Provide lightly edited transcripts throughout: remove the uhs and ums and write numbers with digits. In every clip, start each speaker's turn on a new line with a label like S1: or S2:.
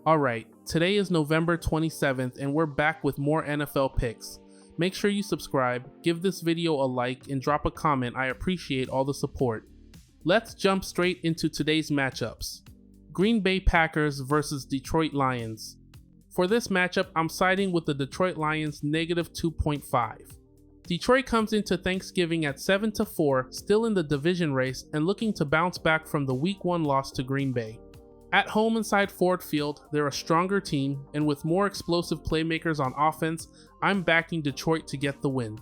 S1: Alright, today is November 27th and we're back with more NFL picks. Make sure you subscribe, give this video a like, and drop a comment. I appreciate all the support. Let's jump straight into today's matchups. Green Bay Packers versus Detroit Lions. For this matchup, I'm siding with the Detroit Lions -2.5. Detroit comes into Thanksgiving at 7-4, still in the division race and looking to bounce back from the Week 1 loss to Green Bay. At home inside Ford Field, they're a stronger team, and with more explosive playmakers on offense, I'm backing Detroit to get the win.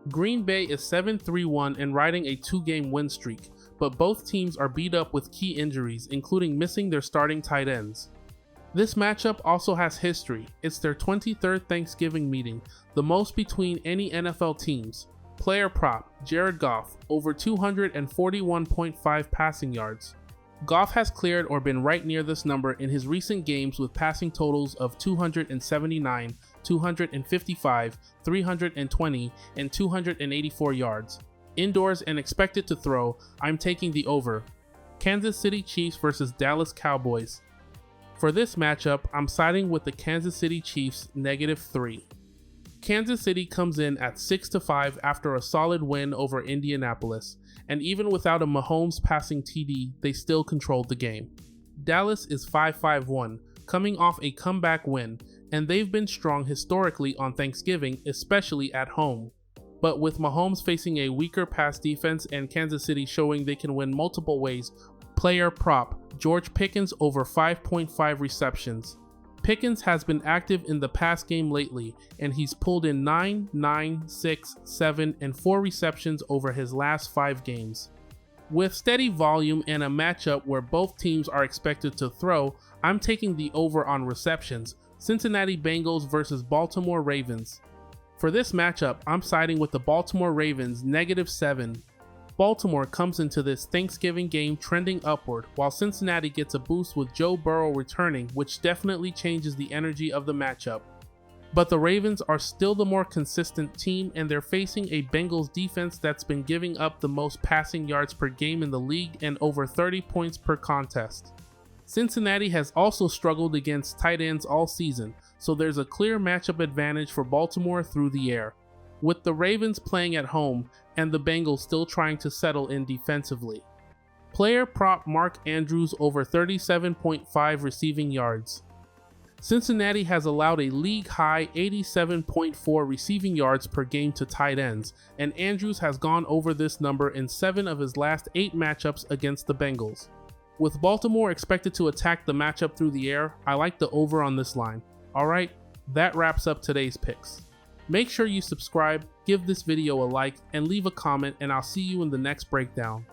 S1: Green Bay is 7-3-1 and riding a 2-game win streak, but both teams are beat up with key injuries, including missing their starting tight ends. This matchup also has history. It's their 23rd Thanksgiving meeting, the most between any NFL teams. Player prop, Jared Goff, over 241.5 passing yards. Goff has cleared or been right near this number in his recent games with passing totals of 279, 255, 320, and 284 yards. Indoors and expected to throw, I'm taking the over. Kansas City Chiefs versus Dallas Cowboys. For this matchup, I'm siding with the Kansas City Chiefs -3. Kansas City comes in at 6-5 after a solid win over Indianapolis, and even without a Mahomes passing TD, they still controlled the game. Dallas is 5-1, coming off a comeback win, and they've been strong historically on Thanksgiving, especially at home. But with Mahomes facing a weaker pass defense and Kansas City showing they can win multiple ways, player prop, George Pickens over 5.5 receptions. Pickens has been active in the pass game lately, and he's pulled in 9, 6, 7, and 4 receptions over his last 5 games. With steady volume and a matchup where both teams are expected to throw, I'm taking the over on receptions. Cincinnati Bengals versus Baltimore Ravens. For this matchup, I'm siding with the Baltimore Ravens -7. Baltimore comes into this Thanksgiving game trending upward, while Cincinnati gets a boost with Joe Burrow returning, which definitely changes the energy of the matchup. But the Ravens are still the more consistent team, and they're facing a Bengals defense that's been giving up the most passing yards per game in the league and over 30 points per contest. Cincinnati has also struggled against tight ends all season, so there's a clear matchup advantage for Baltimore through the air, with the Ravens playing at home and the Bengals still trying to settle in defensively. Player prop Mark Andrews over 37.5 receiving yards. Cincinnati has allowed a league-high 87.4 receiving yards per game to tight ends, and Andrews has gone over this number in 7 of his last 8 matchups against the Bengals. With Baltimore expected to attack the matchup through the air, I like the over on this line. Alright, that wraps up today's picks. Make sure you subscribe, give this video a like, and leave a comment, and I'll see you in the next breakdown.